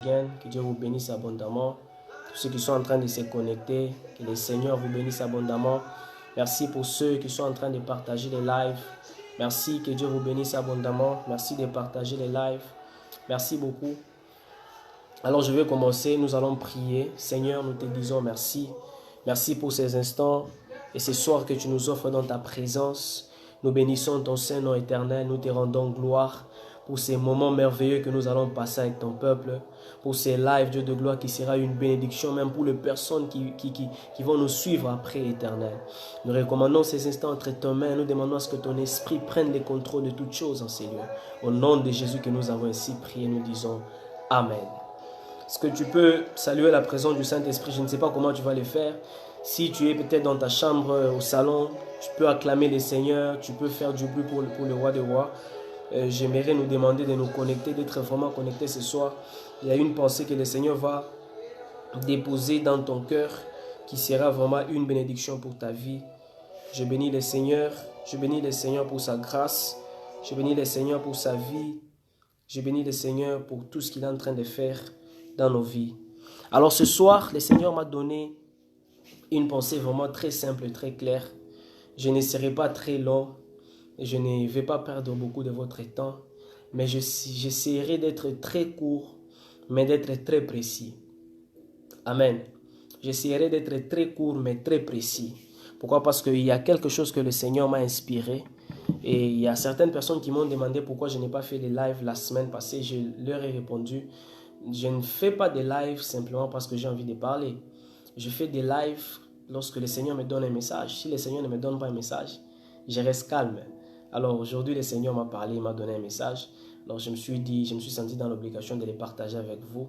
Que Dieu vous bénisse abondamment. Tous ceux qui sont en train de se connecter, que le Seigneur vous bénisse abondamment. Merci pour ceux qui sont en train de partager les lives. Merci, que Dieu vous bénisse abondamment. Merci de partager les lives. Merci beaucoup. Alors je vais commencer, nous allons prier. Seigneur, nous te disons merci. Merci pour ces instants et ces soirs que tu nous offres dans ta présence. Nous bénissons ton Saint-Nom éternel, nous te rendons gloire pour ces moments merveilleux que nous allons passer avec ton peuple, pour ces lives, Dieu de gloire, qui sera une bénédiction même pour les personnes qui vont nous suivre après éternel. Nous recommandons ces instants entre tes mains, nous demandons à ce que ton esprit prenne le contrôle de toutes choses en ces lieux. Au nom de Jésus que nous avons ainsi prié, nous disons Amen. Est-ce que tu peux saluer la présence du Saint-Esprit? Je ne sais pas comment tu vas le faire. Si tu es peut-être dans ta chambre, au salon, tu peux acclamer le Seigneur, tu peux faire du bruit pour le roi des rois. J'aimerais nous demander de nous connecter, d'être vraiment connectés ce soir. Il y a une pensée que le Seigneur va déposer dans ton cœur qui sera vraiment une bénédiction pour ta vie. Je bénis le Seigneur pour sa grâce. Je bénis le Seigneur pour sa vie. Je bénis le Seigneur pour tout ce qu'il est en train de faire dans nos vies. Alors ce soir, le Seigneur m'a donné une pensée vraiment très simple, très claire. Je ne serai pas très long. Je ne vais pas perdre beaucoup de votre temps, mais j'essaierai d'être très court, mais d'être très précis. Amen. J'essaierai d'être très court, mais très précis. Pourquoi? Parce qu'il y a quelque chose que le Seigneur m'a inspiré. Et il y a certaines personnes qui m'ont demandé pourquoi je n'ai pas fait les lives la semaine passée. Je leur ai répondu, je ne fais pas des lives simplement parce que j'ai envie de parler. Je fais des lives lorsque le Seigneur me donne un message. Si le Seigneur ne me donne pas un message, je reste calme. Alors aujourd'hui, le Seigneur m'a parlé, il m'a donné un message. Alors je me suis senti dans l'obligation de les partager avec vous.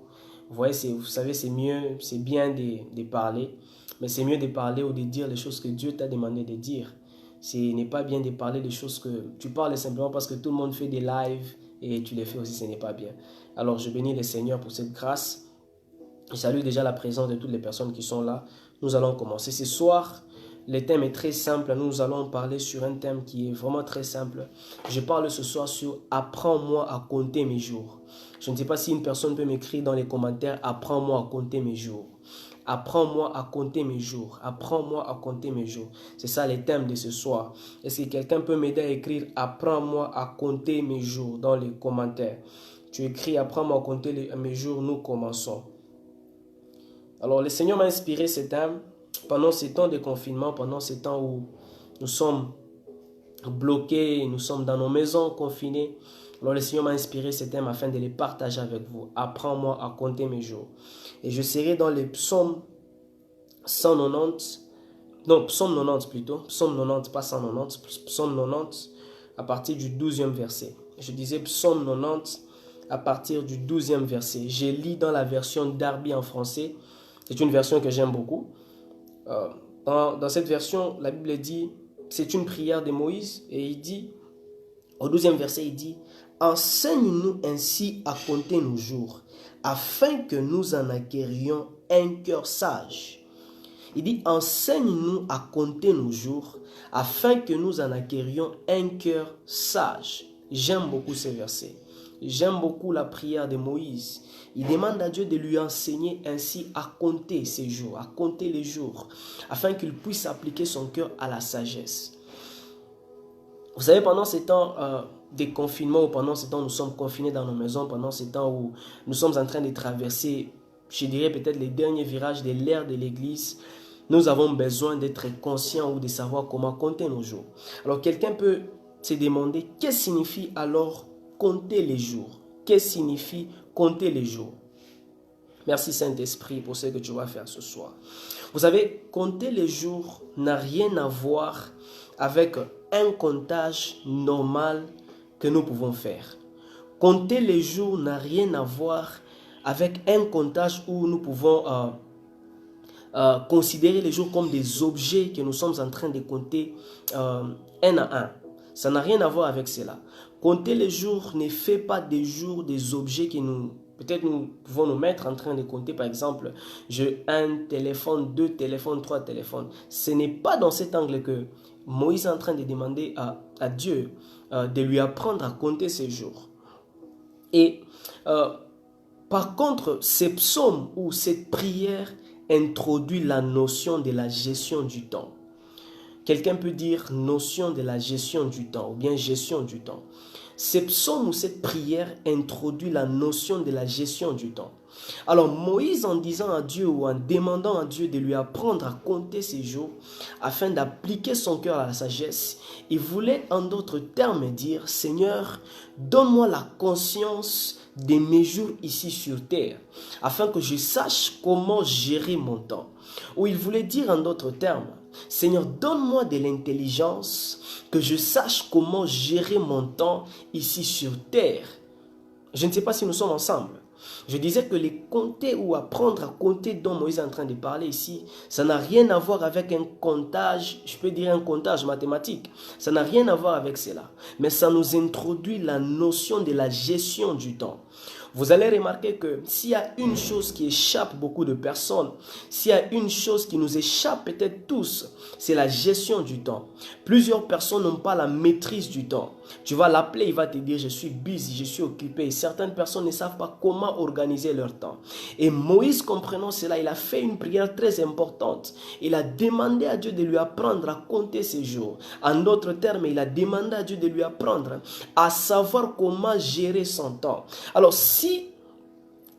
Vous savez, c'est bien de parler, mais c'est mieux de parler ou de dire les choses que Dieu t'a demandé de dire. Ce n'est pas bien de parler des choses que tu parles simplement parce que tout le monde fait des lives et tu les fais aussi, ce n'est pas bien. Alors je bénis le Seigneur pour cette grâce. Je salue déjà la présence de toutes les personnes qui sont là. Nous allons commencer ce soir. Le thème est très simple. Nous allons parler sur un thème qui est vraiment très simple. Je parle ce soir sur « Apprends-moi à compter mes jours ». Je ne sais pas si une personne peut m'écrire dans les commentaires « Apprends-moi à compter mes jours ». Apprends-moi à compter mes jours. Apprends-moi à compter mes jours. C'est ça le thème de ce soir. Est-ce que quelqu'un peut m'aider à écrire « Apprends-moi à compter mes jours » dans les commentaires? Tu écris « Apprends-moi à compter mes jours », nous commençons. Alors le Seigneur m'a inspiré ce thème. Pendant ces temps de confinement, pendant ces temps où nous sommes bloqués, nous sommes dans nos maisons confinés, alors le Seigneur m'a inspiré ce thème afin de les partager avec vous. Apprends-moi à compter mes jours. Et je serai dans les psaumes 190, non, psaume 90 plutôt, psaume 90, pas 190, psaume 90 à partir du 12e verset. Je disais psaume 90 à partir du 12e verset. Je lis dans la version Darby en français. C'est une version que j'aime beaucoup. Dans cette version, la Bible dit, c'est une prière de Moïse et il dit, au 12e verset, il dit, enseigne-nous ainsi à compter nos jours, afin que nous en acquérions un cœur sage. Il dit, enseigne-nous à compter nos jours, afin que nous en acquérions un cœur sage. J'aime beaucoup ces versets. J'aime beaucoup la prière de Moïse. Il demande à Dieu de lui enseigner ainsi à compter ses jours, à compter les jours, afin qu'il puisse appliquer son cœur à la sagesse. Vous savez, pendant ces temps de confinement, ou pendant ces temps où nous sommes confinés dans nos maisons, pendant ces temps où nous sommes en train de traverser, je dirais peut-être les derniers virages de l'ère de l'Église, nous avons besoin d'être conscients ou de savoir comment compter nos jours. Alors quelqu'un peut se demander, qu'est-ce que signifie alors compter les jours? Qu'est-ce que signifie compter les jours? Merci Saint-Esprit pour ce que tu vas faire ce soir. Vous savez, compter les jours n'a rien à voir avec un comptage normal que nous pouvons faire. Compter les jours n'a rien à voir avec un comptage où nous pouvons considérer les jours comme des objets que nous sommes en train de compter un à un. Ça n'a rien à voir avec cela. Compter les jours ne fait pas des jours des objets que peut-être nous pouvons nous mettre en train de compter. Par exemple, j'ai un téléphone, 2 téléphones, 3 téléphones. Ce n'est pas dans cet angle que Moïse est en train de demander à Dieu de lui apprendre à compter ses jours. Et Par contre, ces psaumes ou cette prière introduit la notion de la gestion du temps. Quelqu'un peut dire notion de la gestion du temps ou bien gestion du temps. Ces psaumes ou cette prière introduit la notion de la gestion du temps. Alors Moïse, en disant à Dieu ou en demandant à Dieu de lui apprendre à compter ses jours afin d'appliquer son cœur à la sagesse, il voulait en d'autres termes dire: Seigneur, donne-moi la conscience de mes jours ici sur terre afin que je sache comment gérer mon temps. Ou il voulait dire en d'autres termes: Seigneur, donne-moi de l'intelligence que je sache comment gérer mon temps ici sur terre. Je ne sais pas si nous sommes ensemble. Je disais que les compter ou apprendre à compter dont Moïse est en train de parler ici, ça n'a rien à voir avec un comptage, je peux dire un comptage mathématique. Ça n'a rien à voir avec cela. Mais ça nous introduit la notion de la gestion du temps. Vous allez remarquer que s'il y a une chose qui échappe beaucoup de personnes, s'il y a une chose qui nous échappe peut-être tous, c'est la gestion du temps. Plusieurs personnes n'ont pas la maîtrise du temps. Tu vas l'appeler, il va te dire: je suis busy, je suis occupé. Et certaines personnes ne savent pas comment organiser leur temps. Et Moïse, comprenant cela, il a fait une prière très importante. Il a demandé à Dieu de lui apprendre à compter ses jours. En d'autres termes, il a demandé à Dieu de lui apprendre à savoir comment gérer son temps. Alors, si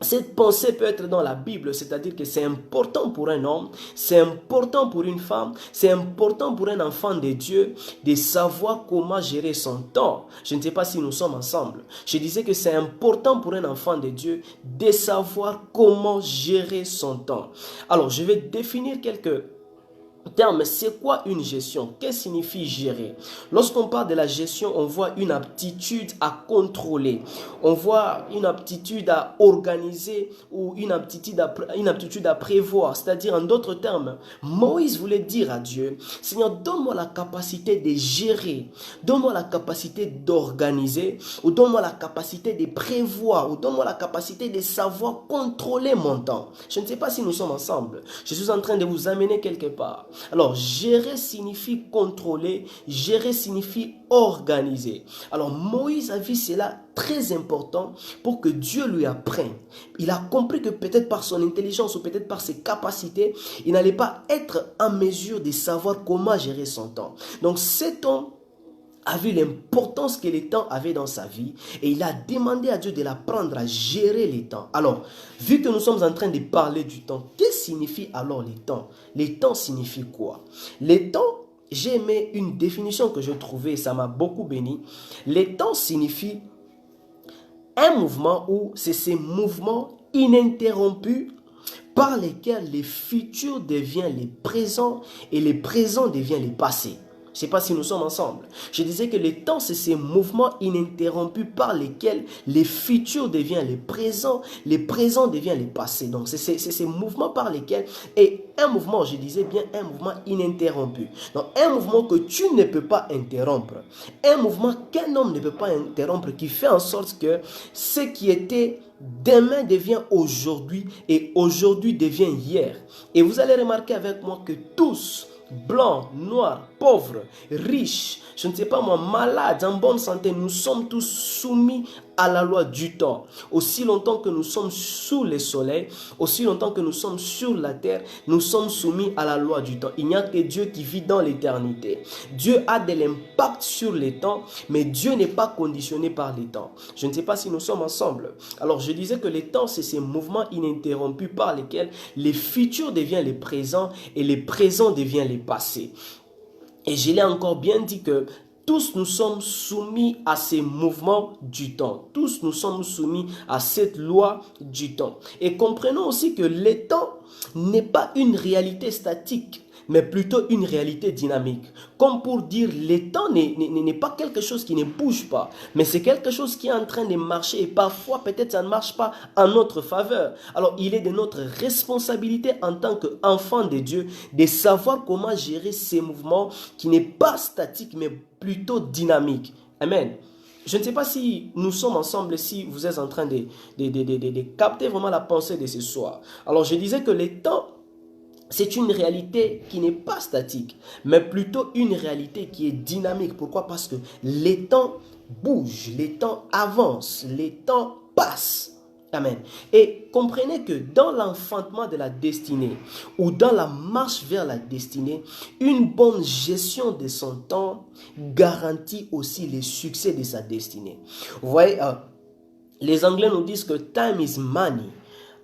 cette pensée peut être dans la Bible, c'est-à-dire que c'est important pour un homme, c'est important pour une femme, c'est important pour un enfant de Dieu de savoir comment gérer son temps. Je ne sais pas si nous sommes ensemble. Je disais que c'est important pour un enfant de Dieu de savoir comment gérer son temps. Alors, je vais définir quelques terme, c'est quoi une gestion? Qu'est-ce que signifie gérer? Lorsqu'on parle de la gestion, on voit une aptitude à contrôler, on voit une aptitude à organiser ou une aptitude à prévoir. C'est-à-dire, en d'autres termes, Moïse voulait dire à Dieu: Seigneur, donne-moi la capacité de gérer, donne-moi la capacité d'organiser, ou donne-moi la capacité de prévoir, ou donne-moi la capacité de savoir contrôler mon temps. Je ne sais pas si nous sommes ensemble. Je suis en train de vous amener quelque part. Alors, gérer signifie contrôler, gérer signifie organiser. Alors, Moïse a vu cela très important pour que Dieu lui apprenne. Il a compris que peut-être par son intelligence ou peut-être par ses capacités, il n'allait pas être en mesure de savoir comment gérer son temps. Donc, cet homme a vu l'importance que le temps avait dans sa vie et il a demandé à Dieu de l'apprendre à gérer les temps. Alors, vu que nous sommes en train de parler du temps, qu'est-ce que signifie alors les temps? Les temps signifient quoi? Les temps, j'ai aimé une définition que je trouvais et ça m'a beaucoup béni. Les temps signifient un mouvement ou c'est ces mouvements ininterrompus par lesquels les futurs deviennent les présents et les présents deviennent les passés. Je ne sais pas si nous sommes ensemble. Je disais que le temps, c'est ces mouvements ininterrompus par lesquels les futurs deviennent les présents deviennent les passés. Donc, c'est ces mouvements par lesquels, et un mouvement, je disais bien un mouvement ininterrompu. Donc, un mouvement que tu ne peux pas interrompre. Un mouvement qu'un homme ne peut pas interrompre qui fait en sorte que ce qui était demain devient aujourd'hui et aujourd'hui devient hier. Et vous allez remarquer avec moi que tous, blancs, noirs, pauvres, riches, je ne sais pas moi, malades, en bonne santé, nous sommes tous soumis à la loi du temps. Aussi longtemps que nous sommes sous le soleil, aussi longtemps que nous sommes sur la terre, nous sommes soumis à la loi du temps. Il n'y a que Dieu qui vit dans l'éternité. Dieu a de l'impact sur les temps, mais Dieu n'est pas conditionné par les temps. Je ne sais pas si nous sommes ensemble. Alors je disais que les temps, c'est ces mouvements ininterrompus par lesquels les futurs deviennent les présents et les présents deviennent les passés. Et je l'ai encore bien dit que tous nous sommes soumis à ces mouvements du temps. Tous nous sommes soumis à cette loi du temps. Et comprenons aussi que le temps n'est pas une réalité statique, mais plutôt une réalité dynamique. Comme pour dire, le temps n'est pas quelque chose qui ne bouge pas, mais c'est quelque chose qui est en train de marcher et parfois peut-être ça ne marche pas en notre faveur. Alors il est de notre responsabilité en tant qu'enfant de Dieu de savoir comment gérer ces mouvements qui n'est pas statique mais plutôt dynamique. Amen. Je ne sais pas si nous sommes ensemble, si vous êtes en train de capter vraiment la pensée de ce soir. Alors je disais que le temps, c'est une réalité qui n'est pas statique, mais plutôt une réalité qui est dynamique. Pourquoi? Parce que les temps bougent, les temps avancent, les temps passent. Amen. Et comprenez que dans l'enfantement de la destinée ou dans la marche vers la destinée, une bonne gestion de son temps garantit aussi le succès de sa destinée. Vous voyez, les Anglais nous disent que time is money.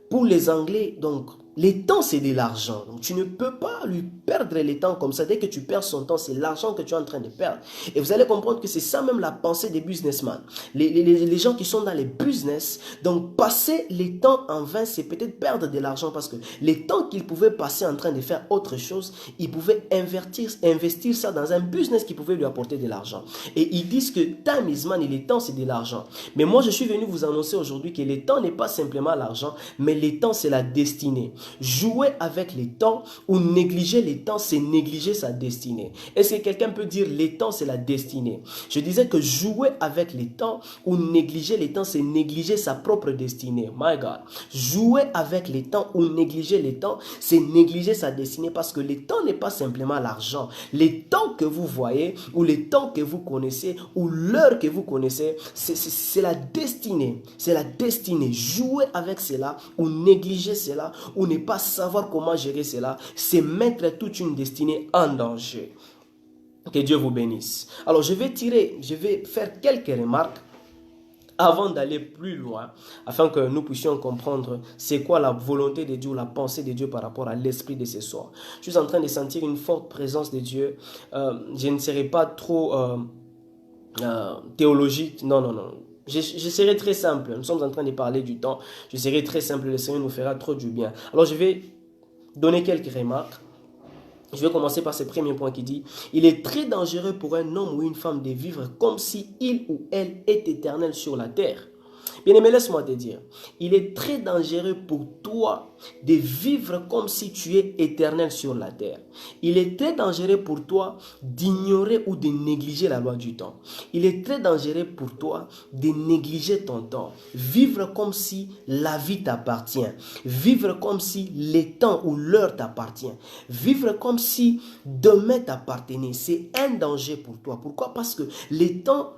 Pour les Anglais, donc, le temps, c'est de l'argent. Donc, tu ne peux pas lui perdre le temps comme ça. Dès que tu perds son temps, c'est l'argent que tu es en train de perdre. Et vous allez comprendre que c'est ça même la pensée des businessmen. Les gens qui sont dans les business, donc passer le temps en vain, c'est peut-être perdre de l'argent parce que les temps qu'ils pouvaient passer en train de faire autre chose, ils pouvaient investir ça dans un business qui pouvait lui apporter de l'argent. Et ils disent que time is money, le temps, c'est de l'argent. Mais moi, je suis venu vous annoncer aujourd'hui que le temps n'est pas simplement l'argent, mais le temps, c'est la destinée. Jouer avec les temps ou négliger les temps, c'est négliger sa destinée. Est-ce que quelqu'un peut dire les temps, c'est la destinée? Je disais que jouer avec les temps ou négliger les temps, c'est négliger sa propre destinée. My God. Jouer avec les temps ou négliger les temps, c'est négliger sa destinée parce que le temps n'est pas simplement l'argent. Les temps que vous voyez ou les temps que vous connaissez ou l'heure que vous connaissez, c'est la destinée. C'est la destinée. Jouer avec cela ou négliger cela ou ne pas savoir comment gérer cela, c'est mettre toute une destinée en danger. Que Dieu vous bénisse. Alors je vais faire quelques remarques avant d'aller plus loin, afin que nous puissions comprendre c'est quoi la volonté de Dieu, la pensée de Dieu par rapport à l'esprit de ce soir. Je suis en train de sentir une forte présence de Dieu. Je ne serai pas trop théologique, non. Je serai très simple. Nous sommes en train de parler du temps. Je serai très simple. Le Seigneur nous fera trop du bien. Alors, je vais donner quelques remarques. Je vais commencer par ce premier point qui dit « Il est très dangereux pour un homme ou une femme de vivre comme si il ou elle est éternel sur la terre. » Bien-aimé, laisse-moi te dire, il est très dangereux pour toi de vivre comme si tu es éternel sur la terre. Il est très dangereux pour toi d'ignorer ou de négliger la loi du temps. Il est très dangereux pour toi de négliger ton temps. Vivre comme si la vie t'appartient. Vivre comme si le temps ou l'heure t'appartient. Vivre comme si demain t'appartenait. C'est un danger pour toi. Pourquoi? Parce que le temps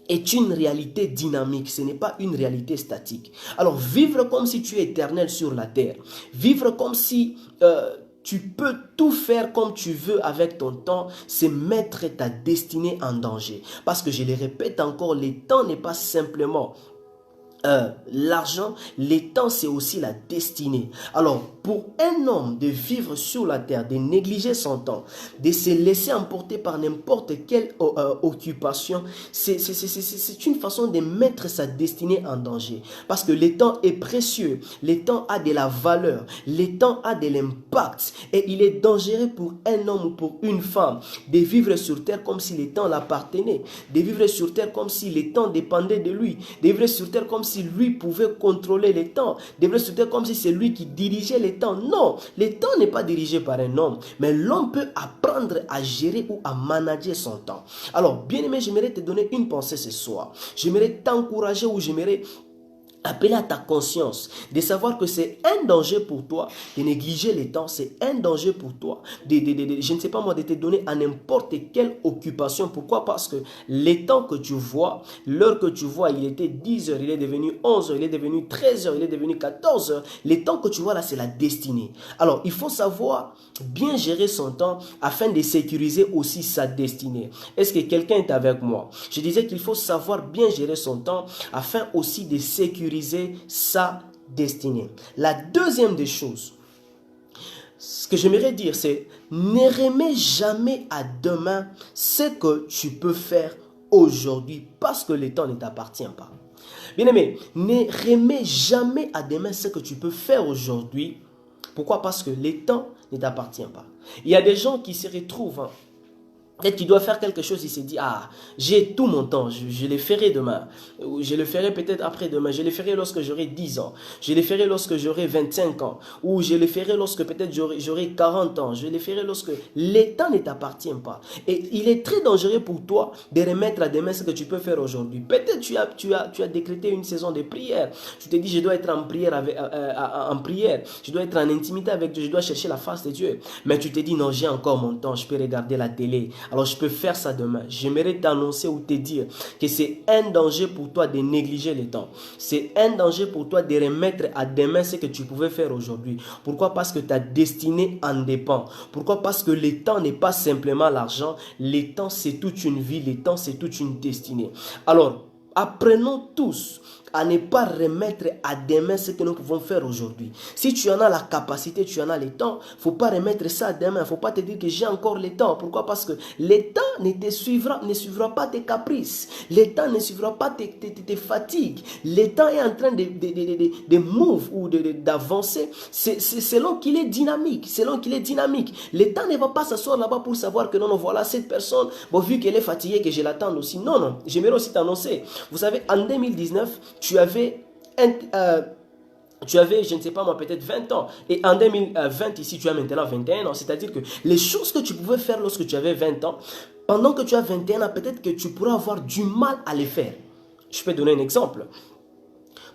est une réalité dynamique, ce n'est pas une réalité statique. Alors, vivre comme si tu es éternel sur la terre, vivre comme si tu peux tout faire comme tu veux avec ton temps, c'est mettre ta destinée en danger. Parce que je le répète encore, le temps n'est pas simplement l'argent, le temps c'est aussi la destinée. Alors pour un homme de vivre sur la terre, de négliger son temps, de se laisser emporter par n'importe quelle occupation, c'est une façon de mettre sa destinée en danger. Parce que le temps est précieux, le temps a de la valeur, le temps a de l'impact et il est dangereux pour un homme ou pour une femme de vivre sur terre comme si le temps l'appartenait, de vivre sur terre comme si le temps dépendait de lui, de vivre sur terre comme si lui pouvait contrôler le temps, de vivre sur terre comme si c'est lui qui dirigeait le temps. Non, le temps n'est pas dirigé par un homme, mais l'homme peut apprendre à gérer ou à manager son temps. Alors, bien-aimé, j'aimerais te donner une pensée ce soir. J'aimerais t'encourager ou j'aimerais appeler à ta conscience de savoir que c'est un danger pour toi de négliger les temps, c'est un danger pour toi je ne sais pas moi, de te donner à n'importe quelle occupation. Pourquoi? Parce que les temps que tu vois, l'heure que tu vois, il était 10 heures, il est devenu 11 heures, il est devenu 13 heures, il est devenu 14 heures. Les temps que tu vois là, c'est la destinée. Alors, il faut savoir bien gérer son temps afin de sécuriser aussi sa destinée. Est-ce que quelqu'un est avec moi? Je disais qu'il faut savoir bien gérer son temps afin aussi de sécuriser sa destinée. La deuxième des choses, ce que j'aimerais dire, c'est ne remets jamais à demain ce que tu peux faire aujourd'hui parce que le temps ne t'appartient pas. Bien-aimé, ne remets jamais à demain ce que tu peux faire aujourd'hui. Pourquoi? Parce que le temps ne t'appartient pas. Il y a des gens qui se retrouvent peut-être qu'il doit faire quelque chose, il se dit, ah, j'ai tout mon temps, je le ferai demain, ou je le ferai peut-être après-demain, je le ferai lorsque j'aurai 10 ans, je le ferai lorsque j'aurai 25 ans, ou je le ferai lorsque peut-être j'aurai 40 ans, je le ferai lorsque le temps ne t'appartient pas. Et il est très dangereux pour toi de remettre à demain ce que tu peux faire aujourd'hui. Peut-être tu as décrété une saison de prière, tu te dis, je dois être en prière, je dois être en intimité avec Dieu, je dois chercher la face de Dieu, mais tu te dis, non, j'ai encore mon temps, je peux regarder la télé. Alors je peux faire ça demain. J'aimerais t'annoncer ou te dire que c'est un danger pour toi de négliger le temps. C'est un danger pour toi de remettre à demain ce que tu pouvais faire aujourd'hui. Pourquoi? Parce que ta destinée en dépend. Pourquoi? Parce que le temps n'est pas simplement l'argent. Le temps, c'est toute une vie. Le temps, c'est toute une destinée. Alors, apprenons tous à ne pas remettre à demain ce que nous pouvons faire aujourd'hui. Si tu en as la capacité, tu en as le temps, il ne faut pas remettre ça à demain. Il ne faut pas te dire que j'ai encore le temps. Pourquoi? Parce que le temps ne suivra pas tes caprices. Le temps ne suivra pas tes fatigues. Le temps est en train de move ou d'avancer. C'est selon qu'il est dynamique. Selon qu'il est dynamique. Le temps ne va pas s'asseoir là-bas pour savoir que non, voilà cette personne, bon, vu qu'elle est fatiguée, que je l'attends aussi. Non, non. J'aimerais aussi t'annoncer. Vous savez, en 2019, tu avais, je ne sais pas moi, peut-être 20 ans. Et en 2020, ici, tu as maintenant 21 ans. C'est-à-dire que les choses que tu pouvais faire lorsque tu avais 20 ans, pendant que tu as 21 ans, peut-être que tu pourras avoir du mal à les faire. Je peux donner un exemple.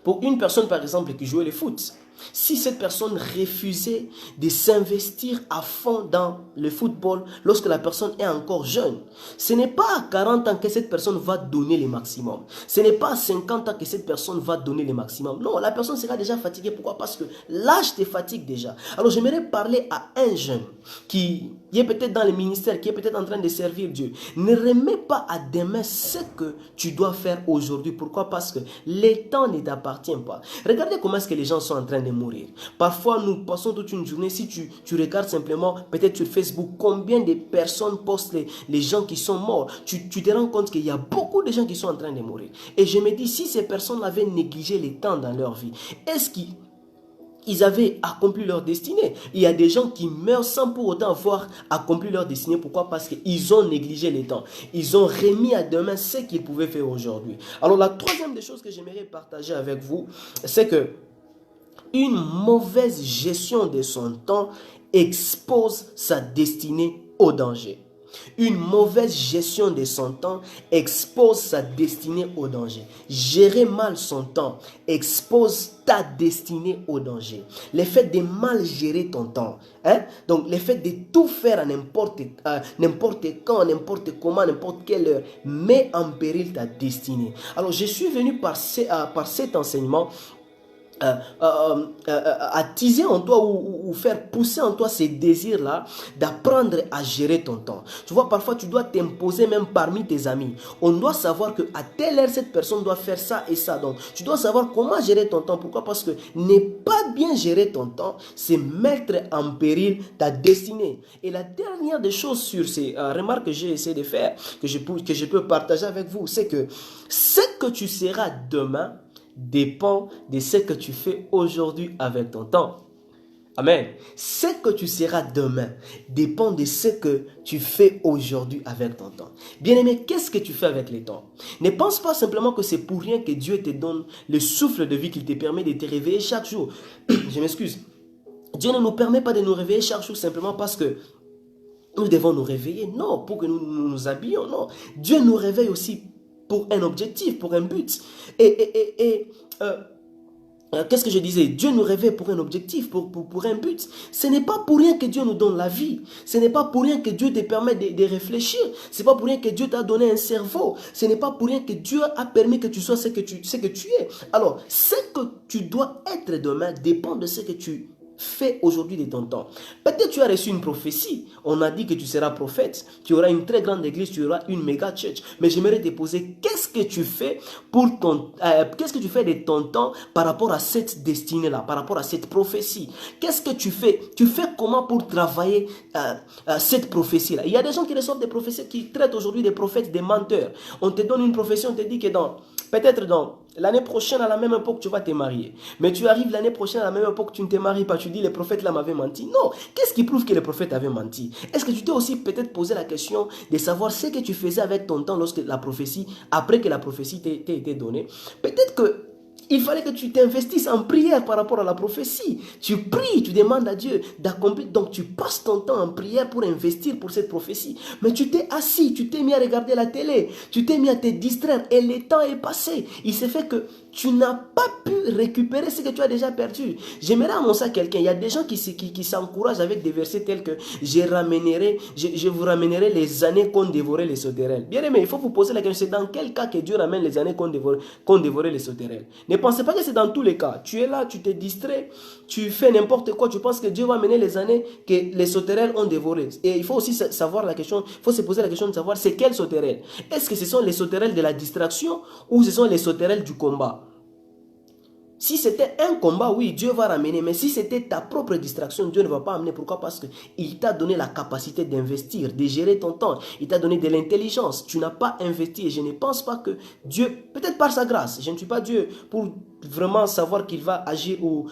Pour une personne, par exemple, qui jouait le foot, si cette personne refusait de s'investir à fond dans le football lorsque la personne est encore jeune, ce n'est pas à 40 ans que cette personne va donner le maximum. Ce n'est pas à 50 ans que cette personne va donner le maximum. Non, la personne sera déjà fatiguée. Pourquoi? Parce que l'âge te fatigue déjà. Alors j'aimerais parler à un jeune qui est peut-être dans le ministère, qui est peut-être en train de servir Dieu. Ne remets pas à demain ce que tu dois faire aujourd'hui. Pourquoi? Parce que le temps ne t'appartient pas. Regardez comment est-ce que les gens sont en train de mourir. Parfois, nous passons toute une journée. Si tu regardes simplement, peut-être sur Facebook, combien de personnes postent les gens qui sont morts. Tu te rends compte qu'il y a beaucoup de gens qui sont en train de mourir. Et je me dis, si ces personnes avaient négligé le temps dans leur vie, est-ce qu'ils avaient accompli leur destinée? Il y a des gens qui meurent sans pour autant avoir accompli leur destinée. Pourquoi? Parce qu'ils ont négligé le temps. Ils ont remis à demain ce qu'ils pouvaient faire aujourd'hui. Alors la troisième des choses que j'aimerais partager avec vous, c'est que une mauvaise gestion de son temps expose sa destinée au danger. Une mauvaise gestion de son temps expose sa destinée au danger. Gérer mal son temps expose ta destinée au danger. Le fait de mal gérer ton temps, donc le fait de tout faire à n'importe quand, n'importe comment, n'importe quelle heure, met en péril ta destinée. Alors je suis venu par cet enseignement attiser en toi ou faire pousser en toi ces désirs-là d'apprendre à gérer ton temps. Tu vois, parfois tu dois t'imposer même parmi tes amis. On doit savoir qu'à telle heure, cette personne doit faire ça et ça. Donc, tu dois savoir comment gérer ton temps. Pourquoi? Parce que ne pas bien gérer ton temps, c'est mettre en péril ta destinée. Et la dernière des choses sur ces remarques que j'ai essayé de faire, que je peux partager avec vous, c'est que ce que tu seras demain dépend de ce que tu fais aujourd'hui avec ton temps. Amen. Ce que tu seras demain dépend de ce que tu fais aujourd'hui avec ton temps. Bien-aimé, qu'est-ce que tu fais avec le temps? Ne pense pas simplement que c'est pour rien que Dieu te donne le souffle de vie qu'il te permet de te réveiller chaque jour. Je m'excuse. Dieu ne nous permet pas de nous réveiller chaque jour simplement parce que nous devons nous réveiller. Non, pour que nous habillions. Non. Dieu nous réveille aussi pour un objectif, pour un but. Qu'est-ce que je disais? Dieu nous réveille pour un objectif, pour un but. Ce n'est pas pour rien que Dieu nous donne la vie. Ce n'est pas pour rien que Dieu te permet de réfléchir. Ce n'est pas pour rien que Dieu t'a donné un cerveau. Ce n'est pas pour rien que Dieu a permis que tu sois ce que tu es. Alors, ce que tu dois être demain dépend de ce que tu fais aujourd'hui de ton temps. Peut-être tu as reçu une prophétie. On a dit que tu seras prophète. Tu auras une très grande église. Tu auras une méga church. Mais j'aimerais te poser, qu'est-ce que tu fais qu'est-ce que tu fais de ton temps par rapport à cette destinée-là, par rapport à cette prophétie? Qu'est-ce que tu fais? Tu fais comment pour travailler cette prophétie-là? Il y a des gens qui reçoivent des prophéties, qui traitent aujourd'hui des prophètes, des menteurs. On te donne une prophétie, on te dit que peut-être dans l'année prochaine, à la même époque, tu vas te marier. Mais tu arrives l'année prochaine, à la même époque, tu ne te maries pas. Tu dis, les prophètes là m'avaient menti. Non. Qu'est-ce qui prouve que les prophètes avaient menti? Est-ce que tu t'es aussi peut-être posé la question de savoir ce que tu faisais avec ton temps lorsque la prophétie, après que la prophétie t'ait été donnée? Peut-être que Il fallait que tu t'investisses en prière par rapport à la prophétie. Tu pries, tu demandes à Dieu d'accomplir. Donc tu passes ton temps en prière pour investir pour cette prophétie. Mais tu t'es assis, tu t'es mis à regarder la télé, tu t'es mis à te distraire et le temps est passé. Il s'est fait que tu n'as pas pu récupérer ce que tu as déjà perdu. J'aimerais annoncer à quelqu'un, il y a des gens qui s'encouragent avec des versets tels que je vous ramènerai les années qu'ont dévoré les sauterelles. Bien aimé, il faut vous poser la question, c'est dans quel cas que Dieu ramène les années qu'ont dévoré les sauterelles? Ne pensez pas que c'est dans tous les cas. Tu es là, tu te distrais, tu fais n'importe quoi, tu penses que Dieu va amener les années que les sauterelles ont dévorées. Et il faut aussi savoir la question, il faut se poser la question de savoir c'est quelles sauterelles. Est-ce que ce sont les sauterelles de la distraction ou ce sont les sauterelles du combat? Si c'était un combat, oui, Dieu va ramener. Mais si c'était ta propre distraction, Dieu ne va pas amener. Pourquoi? Parce qu'il t'a donné la capacité d'investir, de gérer ton temps. Il t'a donné de l'intelligence. Tu n'as pas investi. Et je ne pense pas que Dieu, peut-être par sa grâce, je ne suis pas Dieu pour vraiment savoir qu'il va agir ou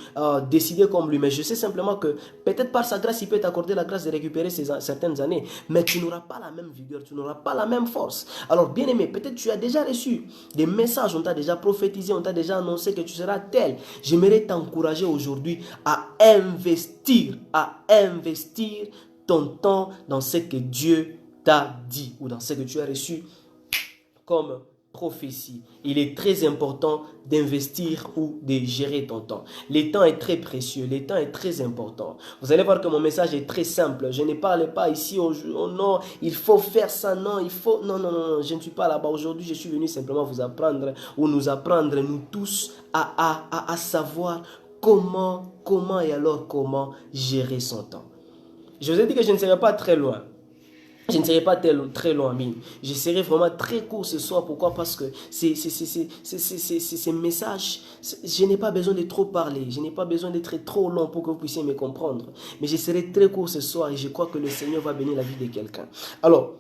décider comme lui. Mais je sais simplement que peut-être par sa grâce, il peut t'accorder la grâce de récupérer certaines années. Mais tu n'auras pas la même vigueur, tu n'auras pas la même force. Alors, bien aimé, peut-être tu as déjà reçu des messages, on t'a déjà prophétisé, on t'a déjà annoncé que tu seras tel. J'aimerais t'encourager aujourd'hui à investir ton temps dans ce que Dieu t'a dit ou dans ce que tu as reçu comme prophétie. Il est très important d'investir ou de gérer ton temps. Le temps est très précieux, le temps est très important. Vous allez voir que mon message est très simple. Je ne parle pas ici oh non, il faut faire ça, non, il faut... Non, je ne suis pas là-bas. Aujourd'hui, je suis venu simplement vous apprendre ou nous apprendre, nous tous, à savoir comment gérer son temps. Je vous ai dit que je ne serai pas très loin. Je ne serai pas très loin, mais je serai vraiment très court ce soir. Pourquoi? Parce que ces messages, je n'ai pas besoin de trop parler. Je n'ai pas besoin d'être trop long pour que vous puissiez me comprendre. Mais je serai très court ce soir et je crois que le Seigneur va bénir la vie de quelqu'un. Alors,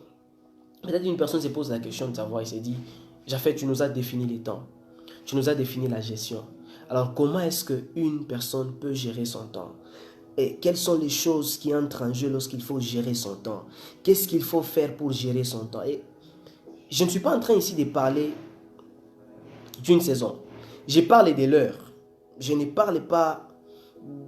peut-être une personne se pose la question de savoir, il se dit, Japhet, tu nous as défini les temps. Tu nous as défini la gestion. Alors, comment est-ce qu'une personne peut gérer son temps? Et quelles sont les choses qui entrent en jeu lorsqu'il faut gérer son temps? Qu'est-ce qu'il faut faire pour gérer son temps? Et je ne suis pas en train ici de parler d'une saison. Je parle de l'heure. Je ne parle pas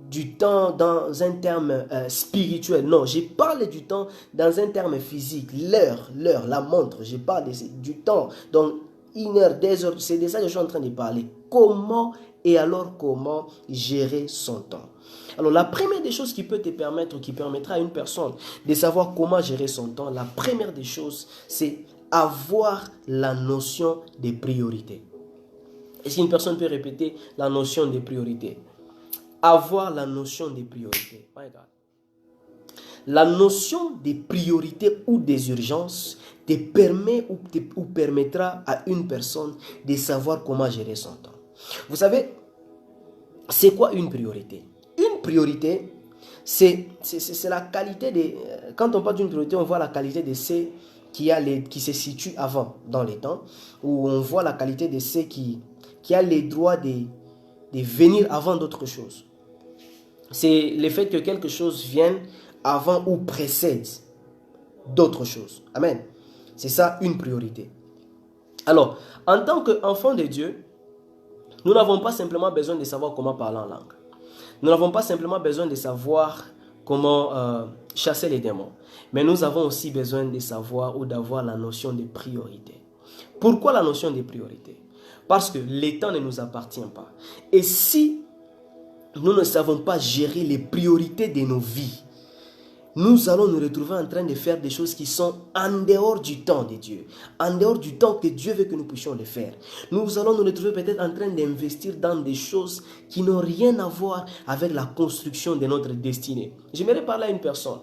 du temps dans un terme spirituel. Non, je parle du temps dans un terme physique. L'heure, la montre. Je parle du temps. Donc, 1 heure, 2 heures, c'est de ça que je suis en train de parler. Comment gérer son temps? Alors, la première des choses qui peut te permettre, qui permettra à une personne de savoir comment gérer son temps, la première des choses, c'est avoir la notion des priorités. Est-ce qu'une personne peut répéter la notion des priorités? Avoir la notion des priorités. La notion des priorités ou des urgences te permet ou permettra à une personne de savoir comment gérer son temps. Vous savez, c'est quoi une priorité? Une priorité, c'est la qualité des... Quand on parle d'une priorité, on voit la qualité de ce qui se situe avant dans les temps, ou on voit la qualité de ce qui a les droits de venir avant d'autres choses. C'est le fait que quelque chose vienne avant ou précède d'autres choses. Amen. C'est ça une priorité. Alors, en tant qu'enfant de Dieu, nous n'avons pas simplement besoin de savoir comment parler en langue. Nous n'avons pas simplement besoin de savoir comment chasser les démons. Mais nous avons aussi besoin de savoir ou d'avoir la notion de priorité. Pourquoi la notion de priorité? Parce que le temps ne nous appartient pas. Et si nous ne savons pas gérer les priorités de nos vies, nous allons nous retrouver en train de faire des choses qui sont en dehors du temps de Dieu, en dehors du temps que Dieu veut que nous puissions le faire. Nous allons nous retrouver peut-être en train d'investir dans des choses qui n'ont rien à voir avec la construction de notre destinée. J'aimerais parler à une personne.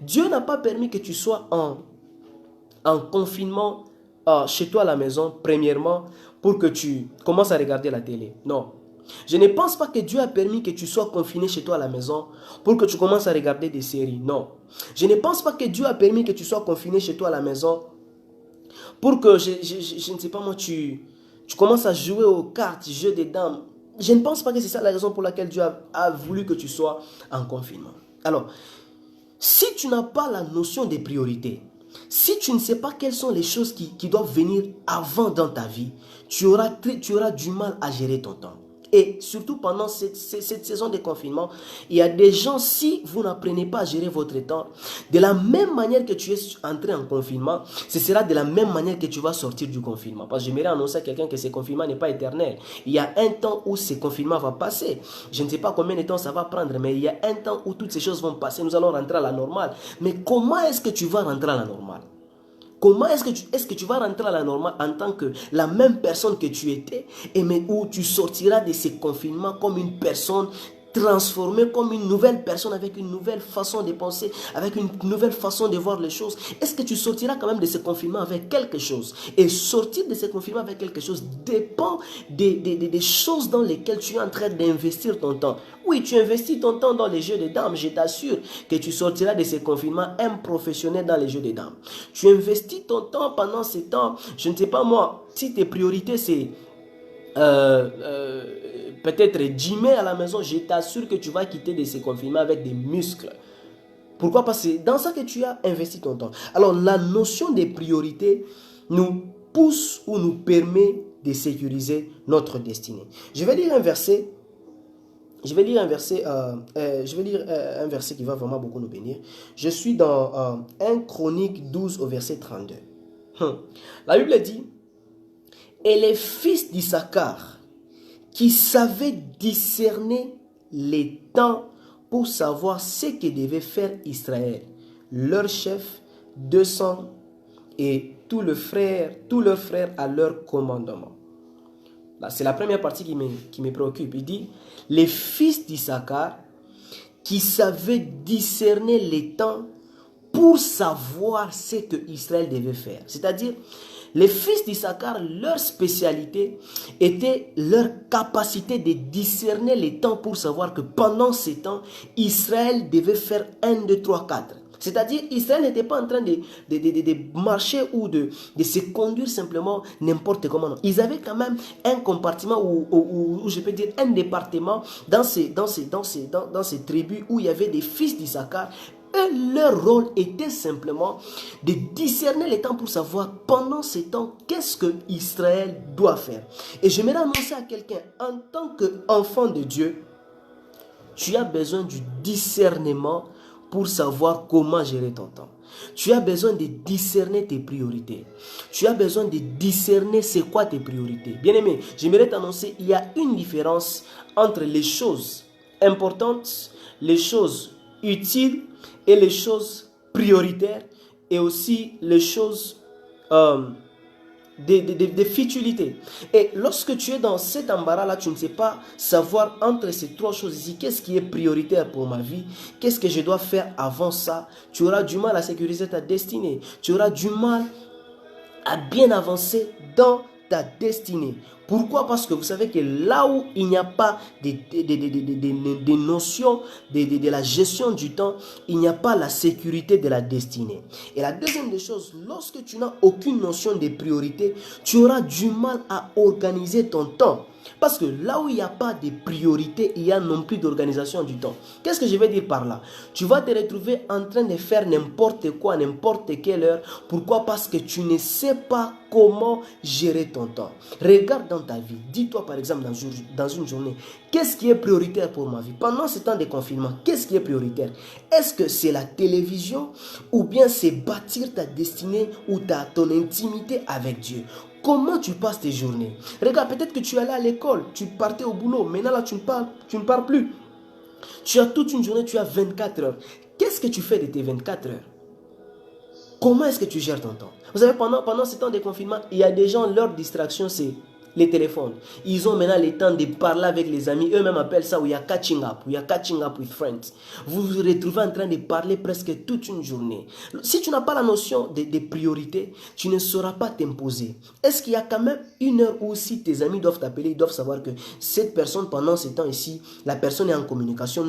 Dieu n'a pas permis que tu sois en confinement chez toi à la maison, premièrement, pour que tu commences à regarder la télé. Non. Je ne pense pas que Dieu a permis que tu sois confiné chez toi à la maison pour que tu commences à regarder des séries. Non. Je ne pense pas que Dieu a permis que tu sois confiné chez toi à la maison pour que, je ne sais pas moi, tu commences à jouer aux cartes, jeux des dames. Je ne pense pas que c'est ça la raison pour laquelle Dieu a voulu que tu sois en confinement. Alors, si tu n'as pas la notion des priorités, si tu ne sais pas quelles sont les choses qui doivent venir avant dans ta vie, tu auras du mal à gérer ton temps. Et surtout pendant cette saison de confinement, il y a des gens, si vous n'apprenez pas à gérer votre temps, de la même manière que tu es entré en confinement, ce sera de la même manière que tu vas sortir du confinement. Parce que j'aimerais annoncer à quelqu'un que ce confinement n'est pas éternel. Il y a un temps où ce confinement va passer. Je ne sais pas combien de temps ça va prendre, mais il y a un temps où toutes ces choses vont passer. Nous allons rentrer à la normale. Mais comment est-ce que tu vas rentrer à la normale? Comment est-ce que tu vas rentrer à la normale en tant que la même personne que tu étais, et mais où tu sortiras de ces confinements comme une personne transformée, comme une nouvelle personne avec une nouvelle façon de penser, avec une nouvelle façon de voir les choses? Est-ce que tu sortiras quand même de ce confinement avec quelque chose? Et sortir de ce confinement avec quelque chose dépend des choses dans lesquelles tu es en train d'investir ton temps. Oui, tu investis ton temps dans les jeux de dames, je t'assure que tu sortiras de ce confinement un professionnel dans les jeux de dames. Tu investis ton temps pendant ce temps, je ne sais pas moi, si tes priorités c'est peut-être gymer à la maison, je t'assure que tu vas quitter de ces confinements avec des muscles. Pourquoi? Parce que c'est dans ça que tu as investi ton temps. Alors la notion des priorités nous pousse ou nous permet de sécuriser notre destinée. Je vais lire un verset. Je vais lire un verset qui va vraiment beaucoup nous bénir. Je suis dans 1 Chronique 12 au verset 32. La Bible dit: et les fils d'Issachar, qui savaient discerner les temps pour savoir ce que devait faire Israël, leur chef, 200 et tous leurs frères à leur commandement. C'est la première partie qui me préoccupe. Il dit: les fils d'Issachar qui savaient discerner les temps pour savoir ce que Israël devait faire. C'est-à-dire, les fils d'Issachar, leur spécialité était leur capacité de discerner les temps pour savoir que pendant ces temps, Israël devait faire 1, 2, 3, 4. C'est-à-dire, Israël n'était pas en train de marcher ou de se conduire simplement n'importe comment. Non. Ils avaient quand même un compartiment ou je peux dire un département dans ces tribus où il y avait des fils d'Issachar. Leur rôle était simplement de discerner les temps pour savoir pendant ces temps qu'est-ce que Israël doit faire. Et j'aimerais annoncer à quelqu'un, en tant qu'enfant de Dieu, tu as besoin du discernement pour savoir comment gérer ton temps. Tu as besoin de discerner tes priorités. Tu as besoin de discerner c'est quoi tes priorités. Bien-aimé, j'aimerais t'annoncer, il y a une différence entre les choses importantes, les choses utiles et les choses prioritaires, et aussi les choses de futilité. Et lorsque tu es dans cet embarras-là, tu ne sais pas savoir entre ces trois choses ici, qu'est-ce qui est prioritaire pour ma vie, qu'est-ce que je dois faire avant ça, tu auras du mal à sécuriser ta destinée. Tu auras du mal à bien avancer dans ta destinée. Pourquoi? Parce que vous savez que là où il n'y a pas des notions de la gestion du temps, il n'y a pas la sécurité de la destinée. Et la deuxième des choses, lorsque tu n'as aucune notion des priorités, tu auras du mal à organiser ton temps. Parce que là où il n'y a pas de priorité, il n'y a non plus d'organisation du temps. Qu'est-ce que je veux dire par là? Tu vas te retrouver en train de faire n'importe quoi, n'importe quelle heure. Pourquoi? Parce que tu ne sais pas comment gérer ton temps. Regarde dans ta vie. Dis-toi par exemple dans une journée, qu'est-ce qui est prioritaire pour ma vie? Pendant ce temps de confinement, qu'est-ce qui est prioritaire? Est-ce que c'est la télévision ou bien c'est bâtir ta destinée ou ton intimité avec Dieu? Comment tu passes tes journées? Regarde, peut-être que tu allais à l'école, tu partais au boulot. Maintenant, là, tu ne pars plus. Tu as toute une journée, tu as 24 heures. Qu'est-ce que tu fais de tes 24 heures? Comment est-ce que tu gères ton temps? Vous savez, pendant ce temps de confinement, il y a des gens, leur distraction, c'est les téléphones. Ils ont maintenant le temps de parler avec les amis. Eux-mêmes appellent ça we are catching up. We are catching up with friends. Vous vous retrouvez en train de parler presque toute une journée. Si tu n'as pas la notion des priorités, tu ne sauras pas t'imposer. Est-ce qu'il y a quand même une heure où si tes amis doivent t'appeler, ils doivent savoir que cette personne, pendant ce temps ici, la personne est en communication,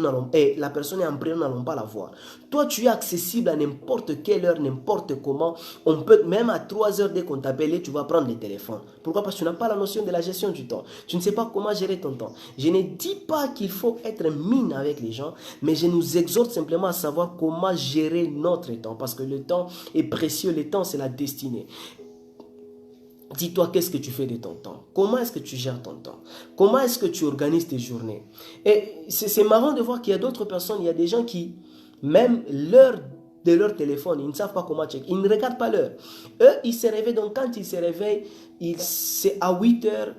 la personne est en prière, nous n'allons pas la voir. Toi, tu es accessible à n'importe quelle heure, n'importe comment. On peut, même à 3 heures dès qu'on t'appelle, tu vas prendre le téléphone. Pourquoi? Parce que tu n'as pas la notion de la gestion du temps. Tu ne sais pas comment gérer ton temps. Je ne dis pas qu'il faut être mine avec les gens, mais je nous exhorte simplement à savoir comment gérer notre temps, parce que le temps est précieux, le temps c'est la destinée. dis-toi qu'est-ce que tu fais de ton temps. Comment est-ce que tu gères ton temps? Comment est-ce que tu organises tes journées? Et c'est marrant de voir qu'il y a d'autres personnes, il y a des gens qui, même l'heure de leur téléphone, ils ne savent pas comment checker. Ils ne regardent pas l'heure. Eux, ils se réveillent. Donc, quand ils se réveillent, c'est à 8 heures.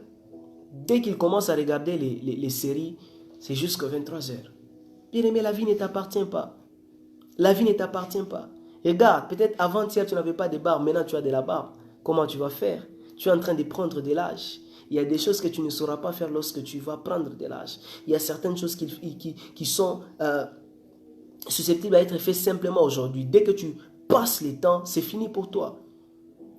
Dès qu'ils commencent à regarder les séries, c'est jusqu'à 23 heures. Bien aimé, la vie ne t'appartient pas. La vie ne t'appartient pas. Regarde, peut-être avant-hier, tu n'avais pas de barbe. Maintenant, tu as de la barbe. Comment tu vas faire? Tu es en train de prendre de l'âge. Il y a des choses que tu ne sauras pas faire lorsque tu vas prendre de l'âge. Il y a certaines choses qui sont susceptibles à être faites simplement aujourd'hui. Dès que tu passes le temps, c'est fini pour toi.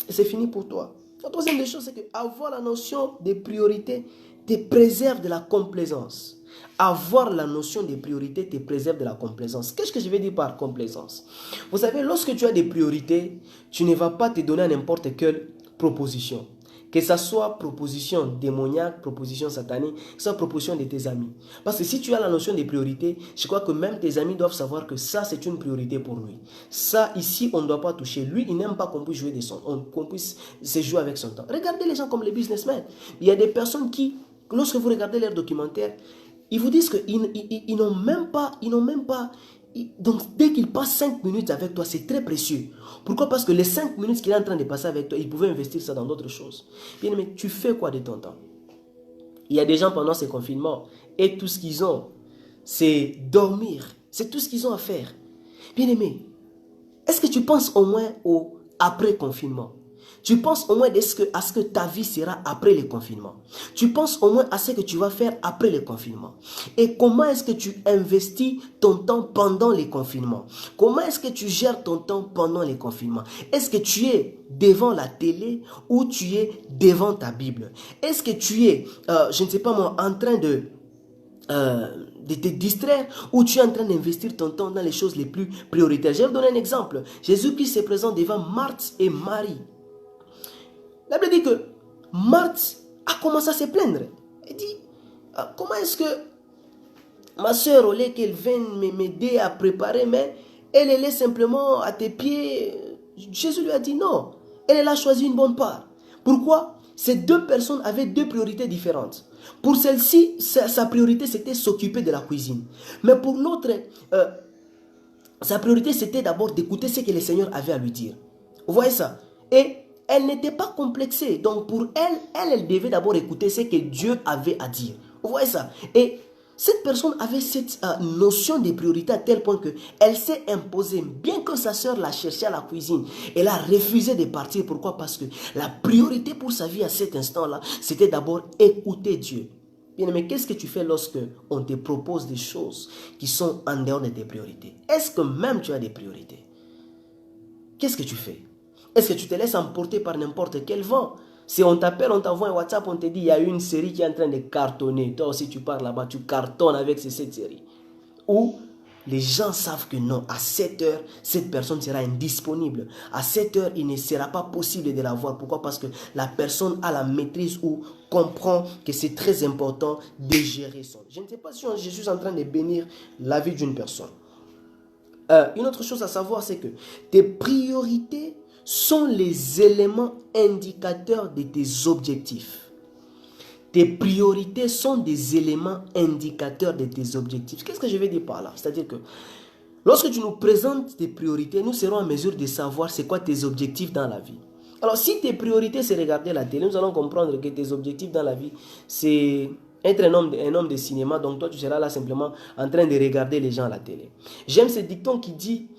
C'est fini pour toi. La troisième des choses, c'est que avoir la notion des priorités te préserve de la complaisance. Avoir la notion des priorités te préserve de la complaisance. Qu'est-ce que je veux dire par complaisance? Vous savez, lorsque tu as des priorités, tu ne vas pas te donner à n'importe quelle proposition. Que ce soit proposition démoniaque, proposition satanique, que ce soit proposition de tes amis. Parce que si tu as la notion des priorités, je crois que même tes amis doivent savoir que ça, c'est une priorité pour lui. Ça, ici, on ne doit pas toucher. Lui, il n'aime pas qu'on puisse jouer qu'on puisse se jouer avec son temps. Regardez les gens comme les businessmen. Il y a des personnes qui, lorsque vous regardez leurs documentaires, ils vous disent qu'ils n'ont même pas, donc dès qu'il passe 5 minutes avec toi, c'est très précieux. Pourquoi? Parce que les 5 minutes qu'il est en train de passer avec toi, il pouvait investir ça dans d'autres choses. Bien aimé, tu fais quoi de ton temps? Il y a des gens pendant ces confinements, et tout ce qu'ils ont, c'est dormir. C'est tout ce qu'ils ont à faire. Bien aimé, est-ce que tu penses au moins au après-confinement? Tu penses au moins à ce que ta vie sera après le confinement. Tu penses au moins à ce que tu vas faire après le confinement. Et comment est-ce que tu investis ton temps pendant les confinements? Comment est-ce que tu gères ton temps pendant les confinements? Est-ce que tu es devant la télé ou tu es devant ta Bible? Est-ce que tu es, je ne sais pas moi, en train de te distraire ou tu es en train d'investir ton temps dans les choses les plus prioritaires? Je vais vous donner un exemple. Jésus-Christ se présente devant Marthe et Marie. La Bible dit que Marthe a commencé à se plaindre. Elle dit, comment est-ce que ma soeur, au lieu qu'elle vienne m'aider à préparer, mais elle est simplement à tes pieds? Jésus lui a dit non. Elle a choisi une bonne part. Pourquoi? Ces deux personnes avaient deux priorités différentes. Pour celle-ci, sa priorité, c'était s'occuper de la cuisine. Mais pour l'autre, sa priorité, c'était d'abord d'écouter ce que le Seigneur avait à lui dire. Vous voyez ça? Et elle n'était pas complexée. Donc pour elle devait d'abord écouter ce que Dieu avait à dire. Vous voyez ça? Et cette personne avait cette notion de priorité à tel point qu'elle s'est imposée. Bien que sa soeur la cherchait à la cuisine, elle a refusé de partir. Pourquoi? Parce que la priorité pour sa vie à cet instant-là, c'était d'abord écouter Dieu. Bien, mais qu'est-ce que tu fais lorsque on te propose des choses qui sont en dehors de tes priorités? Est-ce que même tu as des priorités? Qu'est-ce que tu fais? Est-ce que tu te laisses emporter par n'importe quel vent? Si on t'appelle, on t'envoie un WhatsApp, on te dit il y a une série qui est en train de cartonner. Toi aussi tu pars là-bas, tu cartonnes avec cette série. Ou les gens savent que non, à 7 heures, cette personne sera indisponible. À 7 heures, il ne sera pas possible de la voir. Pourquoi? Parce que la personne a la maîtrise ou comprend que c'est très important de gérer son. Je ne sais pas si je suis en train de bénir la vie d'une personne. Une autre chose à savoir, c'est que tes priorités sont les éléments indicateurs de tes objectifs. Tes priorités sont des éléments indicateurs de tes objectifs. Qu'est-ce que je veux dire par là? C'est-à-dire que lorsque tu nous présentes tes priorités, nous serons en mesure de savoir c'est quoi tes objectifs dans la vie. Alors si tes priorités c'est regarder la télé, nous allons comprendre que tes objectifs dans la vie c'est être un homme de cinéma. Donc toi tu seras là simplement en train de regarder les gens à la télé. J'aime ce dicton qui dit...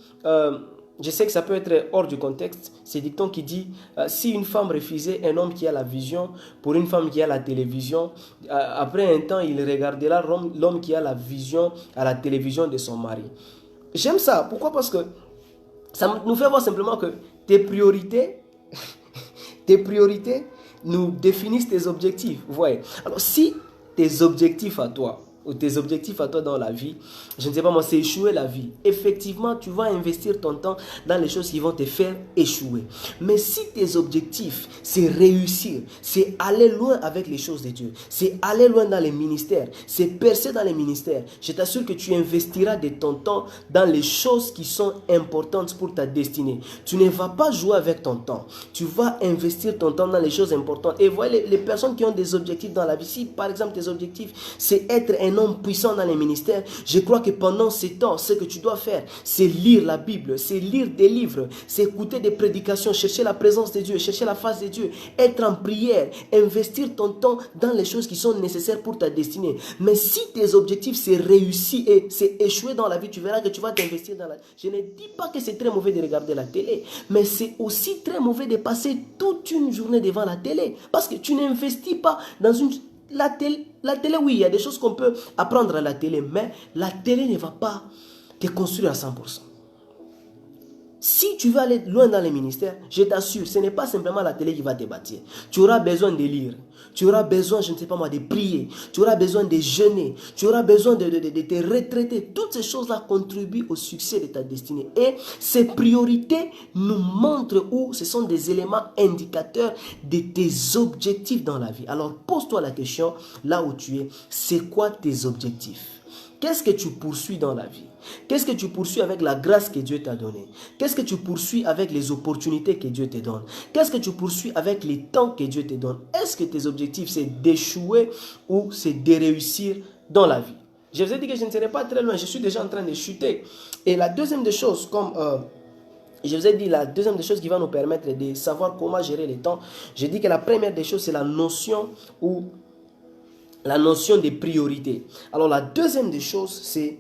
je sais que ça peut être hors du contexte. C'est dicton qui dit si une femme refusait un homme qui a la vision pour une femme qui a la télévision, après un temps, il regardera l'homme qui a la vision à la télévision de son mari. J'aime ça. Pourquoi? Parce que ça nous fait voir simplement que tes priorités nous définissent tes objectifs. Vous voyez? Alors, si tes objectifs à toi ou tes objectifs à toi dans la vie, je ne sais pas moi, c'est échouer la vie. Effectivement, tu vas investir ton temps dans les choses qui vont te faire échouer. Mais si tes objectifs, c'est réussir, c'est aller loin avec les choses de Dieu, c'est aller loin dans les ministères, c'est percer dans les ministères, je t'assure que tu investiras de ton temps dans les choses qui sont importantes pour ta destinée. Tu ne vas pas jouer avec ton temps. Tu vas investir ton temps dans les choses importantes. Et voyez, les personnes qui ont des objectifs dans la vie, si par exemple tes objectifs, c'est être un homme puissant dans les ministères, je crois que pendant ces temps, ce que tu dois faire, c'est lire la Bible, c'est lire des livres, c'est écouter des prédications, chercher la présence de Dieu, chercher la face de Dieu, être en prière, investir ton temps dans les choses qui sont nécessaires pour ta destinée. Mais si tes objectifs, c'est réussir et c'est échouer dans la vie, tu verras que tu vas t'investir dans la vie. Je ne dis pas que c'est très mauvais de regarder la télé, mais c'est aussi très mauvais de passer toute une journée devant la télé, parce que tu n'investis pas dans la télé, oui, il y a des choses qu'on peut apprendre à la télé, mais la télé ne va pas te construire à 100%. Si tu veux aller loin dans les ministères, je t'assure, ce n'est pas simplement la télé qui va te bâtir. Tu auras besoin de lire, tu auras besoin, je ne sais pas moi, de prier, tu auras besoin de jeûner, tu auras besoin de te retraiter. Toutes ces choses-là contribuent au succès de ta destinée. Et ces priorités nous montrent où ce sont des éléments indicateurs de tes objectifs dans la vie. Alors pose-toi la question, là où tu es, c'est quoi tes objectifs? Qu'est-ce que tu poursuis dans la vie? Qu'est-ce que tu poursuis avec la grâce que Dieu t'a donnée? Qu'est-ce que tu poursuis avec les opportunités que Dieu te donne? Qu'est-ce que tu poursuis avec les temps que Dieu te donne? Est-ce que tes objectifs, c'est d'échouer ou c'est de réussir dans la vie? Je vous ai dit que je ne serai pas très loin. Je suis déjà en train de chuter. Et la deuxième des choses, comme je vous ai dit, la deuxième des choses qui va nous permettre de savoir comment gérer les temps, j'ai dit que la première des choses, c'est la notion des priorités. Alors la deuxième des choses, c'est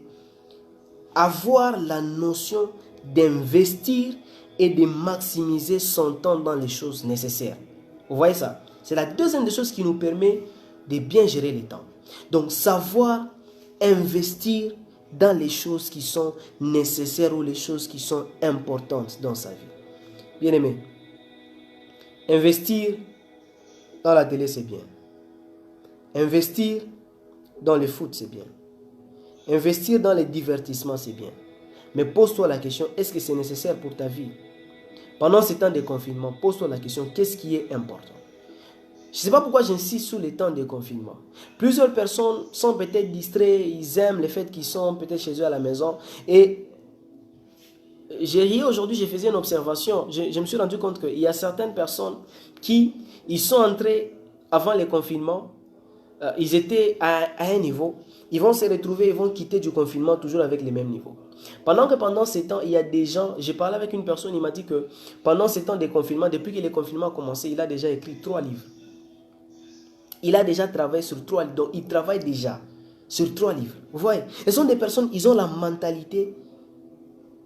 avoir la notion d'investir et de maximiser son temps dans les choses nécessaires. Vous voyez ça? C'est la deuxième des choses qui nous permet de bien gérer les temps. Donc savoir investir dans les choses qui sont nécessaires ou les choses qui sont importantes dans sa vie. Bien aimé, investir dans la télé, c'est bien. Investir dans le foot, c'est bien. Investir dans les divertissements, c'est bien. Mais pose-toi la question, est-ce que c'est nécessaire pour ta vie? Pendant ces temps de confinement, pose-toi la question, qu'est-ce qui est important? Je ne sais pas pourquoi j'insiste sur les temps de confinement. Plusieurs personnes sont peut-être distraites, ils aiment le fait qu'ils sont peut-être chez eux à la maison. Et j'ai ri aujourd'hui, j'ai fait une observation. Je me suis rendu compte qu'il y a certaines personnes qui ils sont entrés avant le confinement. Ils étaient à un niveau, ils vont se retrouver, ils vont quitter du confinement toujours avec les mêmes niveaux. Pendant ces temps, il y a des gens, j'ai parlé avec une personne, il m'a dit que pendant ces temps de confinement, depuis que le confinement a commencé, il a déjà écrit 3 livres. Il a déjà travaillé sur 3 livres, donc il travaille déjà sur 3 livres. Vous voyez, ce sont des personnes, ils ont la mentalité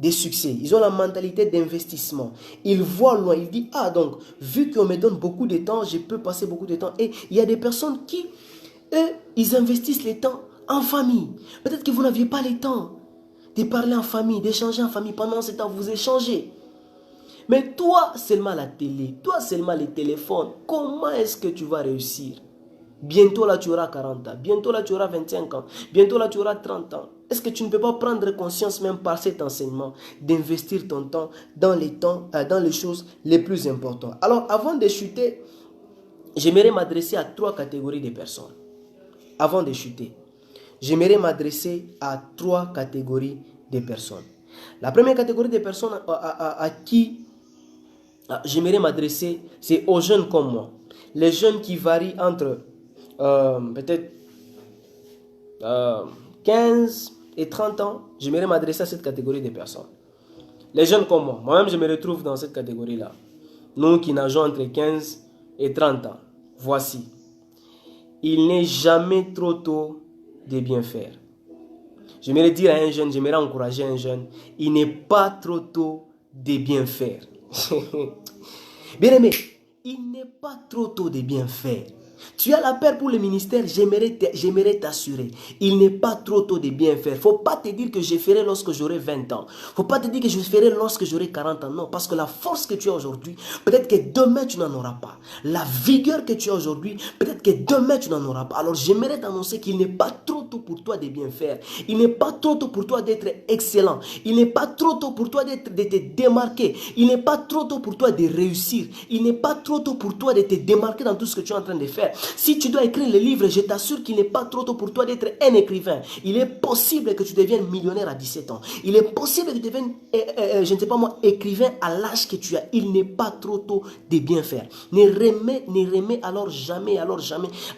de succès, ils ont la mentalité d'investissement. Ils voient loin, ils disent, ah donc, vu qu'on me donne beaucoup de temps, je peux passer beaucoup de temps. Et il y a des personnes qui... eux, ils investissent le temps en famille. Peut-être que vous n'aviez pas le temps de parler en famille, d'échanger en famille. Pendant ce temps, vous échangez. Mais toi, seulement la télé, toi, seulement les téléphones, comment est-ce que tu vas réussir? Bientôt là, tu auras 40 ans. Bientôt là, tu auras 25 ans. Bientôt là, tu auras 30 ans. Est-ce que tu ne peux pas prendre conscience, même par cet enseignement, d'investir ton temps dans les choses les plus importantes? Alors, avant de chuter, j'aimerais m'adresser à 3 catégories de personnes. Avant de chuter, j'aimerais m'adresser à 3 catégories de personnes. La première catégorie de personnes à qui j'aimerais m'adresser, c'est aux jeunes comme moi. Les jeunes qui varient entre peut-être 15 et 30 ans, j'aimerais m'adresser à cette catégorie de personnes. Les jeunes comme moi, moi-même je me retrouve dans cette catégorie-là. Nous qui nageons entre 15 et 30 ans, voici. Il n'est jamais trop tôt de bien faire. J'aimerais dire à un jeune, j'aimerais encourager un jeune, il n'est pas trop tôt de bien faire. Bien aimé, il n'est pas trop tôt de bien faire. Tu as la peur pour le ministère, j'aimerais t'assurer. Il n'est pas trop tôt de bien faire. Il ne faut pas te dire que je ferai lorsque j'aurai 20 ans. Il ne faut pas te dire que je ferai lorsque j'aurai 40 ans. Non, parce que la force que tu as aujourd'hui, peut-être que demain tu n'en auras pas. La vigueur que tu as aujourd'hui, peut-être que demain tu n'en auras pas. Alors j'aimerais t'annoncer qu'il n'est pas trop tôt pour toi de bien faire. Il n'est pas trop tôt pour toi d'être excellent. Il n'est pas trop tôt pour toi de te démarquer. Il n'est pas trop tôt pour toi de réussir. Il n'est pas trop tôt pour toi de te démarquer dans tout ce que tu es en train de faire. Si tu dois écrire le livre, je t'assure qu'il n'est pas trop tôt pour toi d'être un écrivain. Il est possible que tu deviennes millionnaire à 17 ans. Il est possible que tu deviennes, je ne sais pas moi, écrivain à l'âge que tu as. Il n'est pas trop tôt de bien faire. Ne remets alors jamais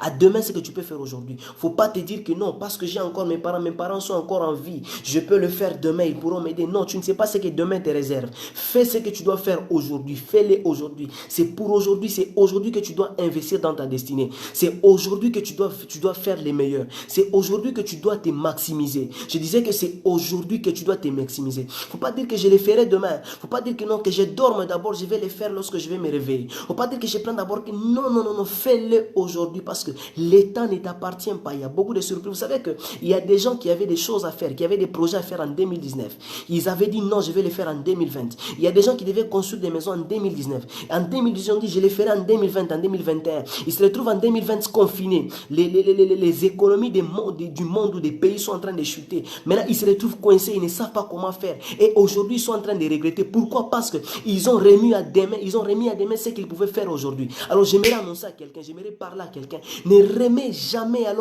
à demain ce que tu peux faire aujourd'hui. Il ne faut pas te dire que non, parce que j'ai encore mes parents sont encore en vie. Je peux le faire demain, ils pourront m'aider. Non, tu ne sais pas ce que demain te réserve. Fais ce que tu dois faire aujourd'hui. Fais-le aujourd'hui. C'est pour aujourd'hui, c'est aujourd'hui que tu dois investir dans ta destinée. C'est aujourd'hui que tu dois faire les meilleurs. C'est aujourd'hui que tu dois te maximiser. Je disais que c'est aujourd'hui que tu dois te maximiser. Il ne faut pas dire que je le ferai demain. Il ne faut pas dire que non, que je dorme d'abord, je vais le faire lorsque je vais me réveiller. Il ne faut pas dire que je prends d'abord que non, fais-le aujourd'hui parce que l'état ne t'appartient pas. Il y a beaucoup de surprises. Vous savez qu'il y a des gens qui avaient des choses à faire, qui avaient des projets à faire en 2019. Ils avaient dit non, je vais le faire en 2020. Il y a des gens qui devaient construire des maisons en 2019. En 2018, on dit je le ferai en 2020, en 2021. Ils se retrouvent en 2020 confinés. Les économies du monde ou des pays sont en train de chuter. Maintenant, ils se retrouvent coincés, ils ne savent pas comment faire. Et aujourd'hui, ils sont en train de regretter. Pourquoi? Parce qu'ils ont remis à demain, ce qu'ils pouvaient faire aujourd'hui. Alors, j'aimerais annoncer à quelqu'un, j'aimerais parler à quelqu'un. Ne remets jamais à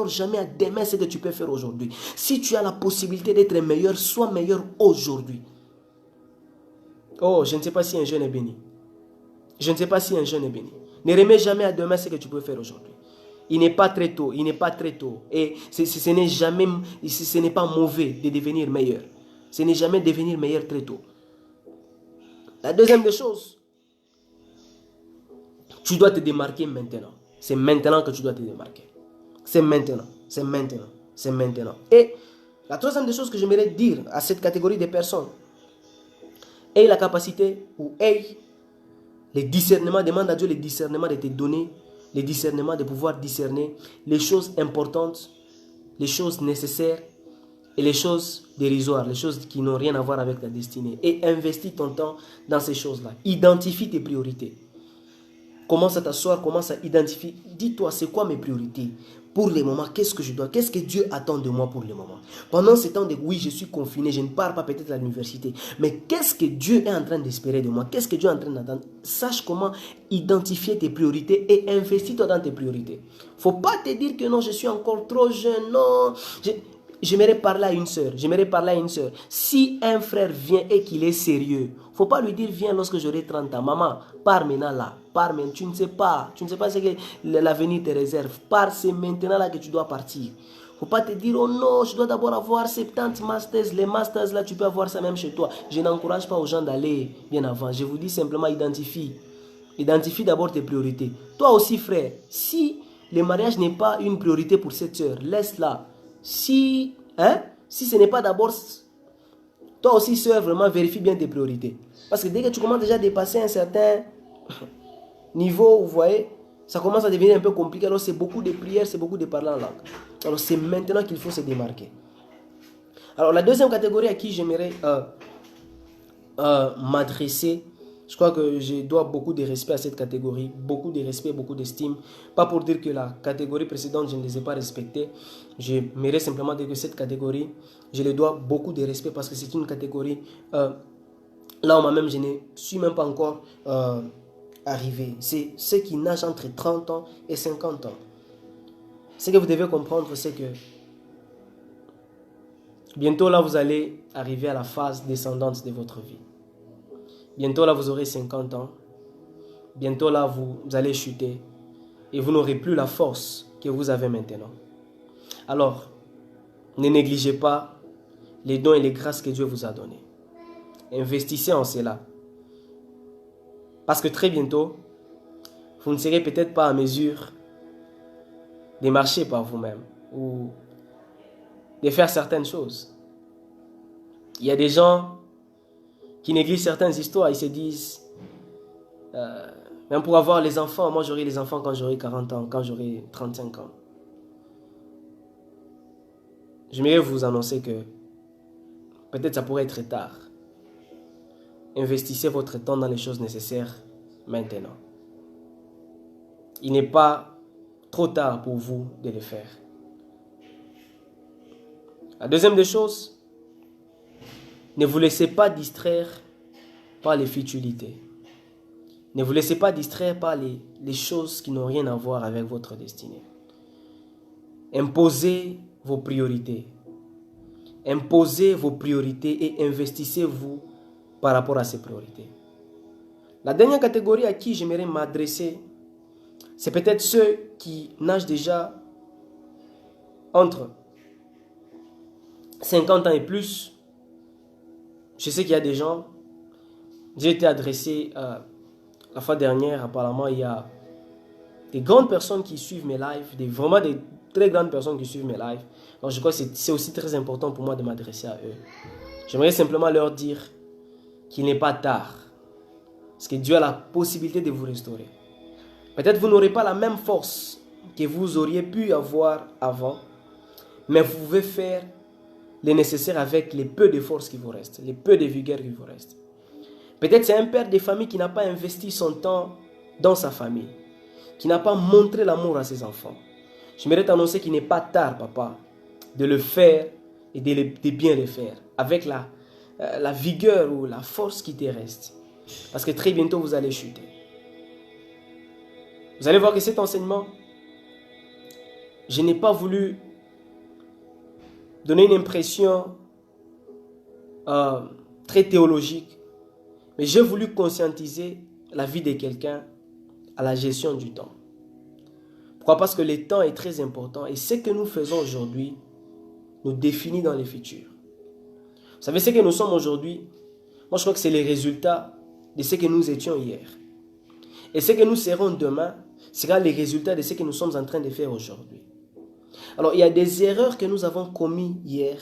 demain ce que tu peux faire aujourd'hui. Si tu as la possibilité d'être meilleur, sois meilleur aujourd'hui. Oh, je ne sais pas si un jeune est béni. Je ne sais pas si un jeune est béni. Ne remets jamais à demain ce que tu peux faire aujourd'hui. Il n'est pas très tôt, Et ce n'est pas mauvais de devenir meilleur. Ce n'est jamais devenir meilleur très tôt. La deuxième des choses, tu dois te démarquer maintenant. C'est maintenant que tu dois te démarquer. C'est maintenant. Et la troisième des choses que j'aimerais dire à cette catégorie de personnes, aie la capacité ou aie le discernement, demande à Dieu le discernement de te donner, le discernement de pouvoir discerner les choses importantes, les choses nécessaires et les choses dérisoires, les choses qui n'ont rien à voir avec ta destinée. Et investis ton temps dans ces choses-là. Identifie tes priorités. Commence à t'asseoir, commence à identifier. Dis-toi, c'est quoi mes priorités? Pour le moment, qu'est-ce que Dieu attend de moi pour le moment? Pendant ce temps de oui, je suis confiné, je ne pars pas peut-être à l'université. Mais qu'est-ce que Dieu est en train d'espérer de moi? Qu'est-ce que Dieu est en train d'attendre? Sache comment identifier tes priorités et investis-toi dans tes priorités. Il ne faut pas te dire que non, je suis encore trop jeune, non. J'aimerais parler à une sœur. Si un frère vient et qu'il est sérieux, il ne faut pas lui dire viens lorsque j'aurai 30 ans. Maman, pars maintenant là. Pars maintenant. Tu ne sais pas ce que l'avenir te réserve. Pars, c'est maintenant là que tu dois partir. Il ne faut pas te dire oh non, je dois d'abord avoir 70 masters. Les masters là, tu peux avoir ça même chez toi. Je n'encourage pas aux gens d'aller bien avant. Je vous dis simplement identifie. Identifie d'abord tes priorités. Toi aussi frère, si le mariage n'est pas une priorité pour cette sœur, laisse-la. Si ce n'est pas d'abord, toi aussi, sœur, vraiment vérifie bien tes priorités. Parce que dès que tu commences déjà à dépasser un certain niveau, vous voyez, ça commence à devenir un peu compliqué. Alors, c'est beaucoup de prières, c'est beaucoup de parler en langue. Alors, c'est maintenant qu'il faut se démarquer. Alors, la deuxième catégorie à qui j'aimerais m'adresser, je crois que je dois beaucoup de respect à cette catégorie, beaucoup de respect, beaucoup d'estime. Pas pour dire que la catégorie précédente, je ne les ai pas respectées. J'aimerais simplement dire que cette catégorie, je les dois beaucoup de respect parce que c'est une catégorie, là où moi-même, je ne suis même pas encore arrivé. C'est ceux qui nagent entre 30 ans et 50 ans. Ce que vous devez comprendre, c'est que bientôt là, vous allez arriver à la phase descendante de votre vie. Bientôt là, vous aurez 50 ans. Bientôt là, vous allez chuter. Et vous n'aurez plus la force que vous avez maintenant. Alors, ne négligez pas les dons et les grâces que Dieu vous a donnés. Investissez en cela. Parce que très bientôt, vous ne serez peut-être pas à mesure de marcher par vous-même ou de faire certaines choses. Il y a des gens qui négligent certaines histoires. Ils se disent, Même pour avoir les enfants, moi j'aurai les enfants quand j'aurai 40 ans, quand j'aurai 35 ans. J'aimerais vous annoncer que peut-être ça pourrait être tard. Investissez votre temps dans les choses nécessaires maintenant. Il n'est pas trop tard pour vous de le faire. La deuxième des choses, ne vous laissez pas distraire par les futilités. Ne vous laissez pas distraire par les choses qui n'ont rien à voir avec votre destinée. Imposez vos priorités. Imposez vos priorités et investissez-vous par rapport à ces priorités. La dernière catégorie à qui j'aimerais m'adresser, c'est peut-être ceux qui nagent déjà entre 50 ans et plus. Je sais qu'il y a des gens, j'ai été adressé la fois dernière, apparemment il y a des grandes personnes qui suivent mes lives, vraiment des très grandes personnes qui suivent mes lives. Donc je crois que c'est aussi très important pour moi de m'adresser à eux. J'aimerais simplement leur dire qu'il n'est pas tard, parce que Dieu a la possibilité de vous restaurer. Peut-être vous n'aurez pas la même force que vous auriez pu avoir avant, mais vous pouvez faire le nécessaire avec les peu de force qui vous restent, les peu de vigueur qui vous restent. Peut-être c'est un père de famille qui n'a pas investi son temps dans sa famille, qui n'a pas montré l'amour à ses enfants. J'aimerais t'annoncer qu'il n'est pas tard, papa, de le faire et de bien le faire, avec la vigueur ou la force qui te reste. Parce que très bientôt, vous allez chuter. Vous allez voir que cet enseignement, je n'ai pas voulu donner une impression très théologique, mais j'ai voulu conscientiser la vie de quelqu'un à la gestion du temps. Pourquoi? Parce que le temps est très important et ce que nous faisons aujourd'hui nous définit dans le futur. Vous savez, ce que nous sommes aujourd'hui, moi je crois que c'est les résultats de ce que nous étions hier. Et ce que nous serons demain sera les résultats de ce que nous sommes en train de faire aujourd'hui. Alors, il y a des erreurs que nous avons commises hier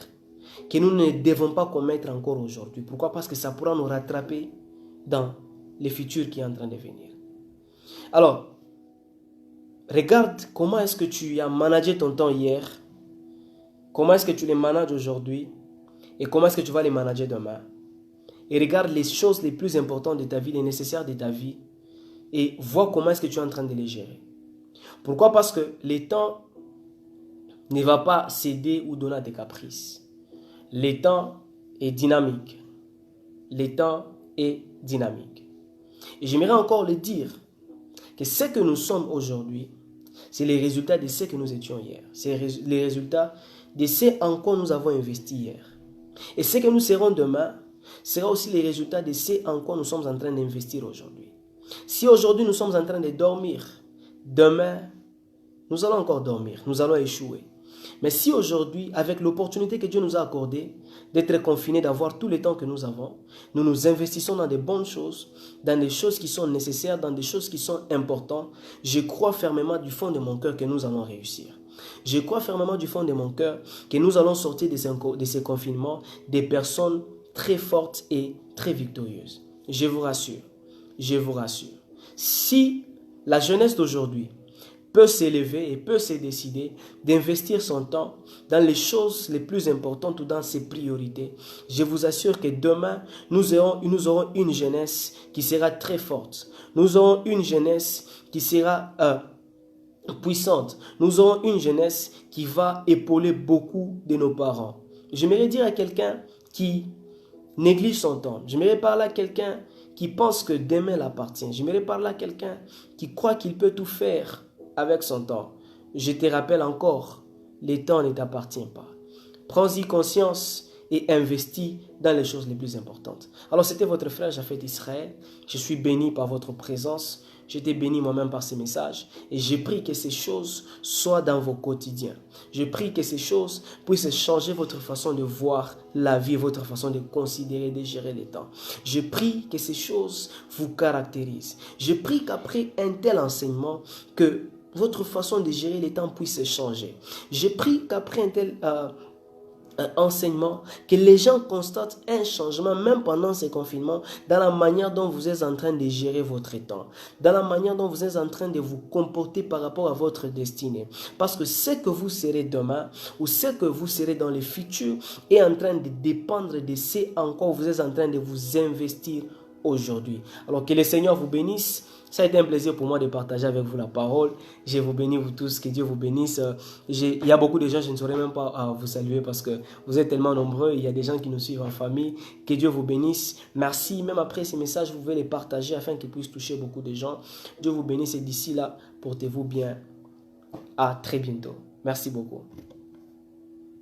que nous ne devons pas commettre encore aujourd'hui. Pourquoi? Parce que ça pourra nous rattraper dans le futur qui est en train de venir. Alors, regarde comment est-ce que tu as managé ton temps hier, comment est-ce que tu les manages aujourd'hui et comment est-ce que tu vas les manager demain. Et regarde les choses les plus importantes de ta vie, les nécessaires de ta vie et vois comment est-ce que tu es en train de les gérer. Pourquoi? Parce que le temps ne va pas céder ou donner à tes caprices. Le temps est dynamique. Le temps est dynamique. Et j'aimerais encore le dire que ce que nous sommes aujourd'hui, c'est les résultats de ce que nous étions hier. C'est les résultats de ce en quoi nous avons investi hier. Et ce que nous serons demain sera aussi les résultats de ce en quoi nous sommes en train d'investir aujourd'hui. Si aujourd'hui nous sommes en train de dormir, demain, nous allons encore dormir, nous allons échouer. Mais si aujourd'hui, avec l'opportunité que Dieu nous a accordée, d'être confinés, d'avoir tout le temps que nous avons, nous nous investissons dans des bonnes choses, dans des choses qui sont nécessaires, dans des choses qui sont importantes, je crois fermement du fond de mon cœur que nous allons réussir. Je crois fermement du fond de mon cœur que nous allons sortir de ces confinements des personnes très fortes et très victorieuses. Je vous rassure, je vous rassure. Si la jeunesse d'aujourd'hui peut s'élever et peut se décider d'investir son temps dans les choses les plus importantes ou dans ses priorités, je vous assure que demain, nous aurons une jeunesse qui sera très forte. Nous aurons une jeunesse qui sera puissante. Nous aurons une jeunesse qui va épauler beaucoup de nos parents. J'aimerais dire à quelqu'un qui néglige son temps. J'aimerais parler à quelqu'un qui pense que demain l'appartient. J'aimerais parler à quelqu'un qui croit qu'il peut tout faire avec son temps. Je te rappelle encore, le temps ne t'appartient pas. Prends-y conscience et investis dans les choses les plus importantes. Alors c'était votre frère Japhet Israël. Je suis béni par votre présence. J'étais béni moi-même par ces messages. Et je prie que ces choses soient dans vos quotidiens. Je prie que ces choses puissent changer votre façon de voir la vie, votre façon de considérer, de gérer le temps. Je prie que ces choses vous caractérisent. Je prie qu'après un tel enseignement, que votre façon de gérer le temps puisse changer. Je prie qu'après un tel un enseignement, que les gens constatent un changement même pendant ces confinements dans la manière dont vous êtes en train de gérer votre temps, dans la manière dont vous êtes en train de vous comporter par rapport à votre destinée. Parce que ce que vous serez demain ou ce que vous serez dans le futur est en train de dépendre de ce en quoi vous êtes en train de vous investir aujourd'hui. Alors que le Seigneur vous bénisse. Ça a été un plaisir pour moi de partager avec vous la parole. Je vous bénis vous tous, que Dieu vous bénisse. Il y a beaucoup de gens, je ne saurais même pas vous saluer parce que vous êtes tellement nombreux. Il y a des gens qui nous suivent en famille. Que Dieu vous bénisse. Merci. Même après ces messages, vous pouvez les partager afin qu'ils puissent toucher beaucoup de gens. Dieu vous bénisse et d'ici là, portez-vous bien. À très bientôt. Merci beaucoup.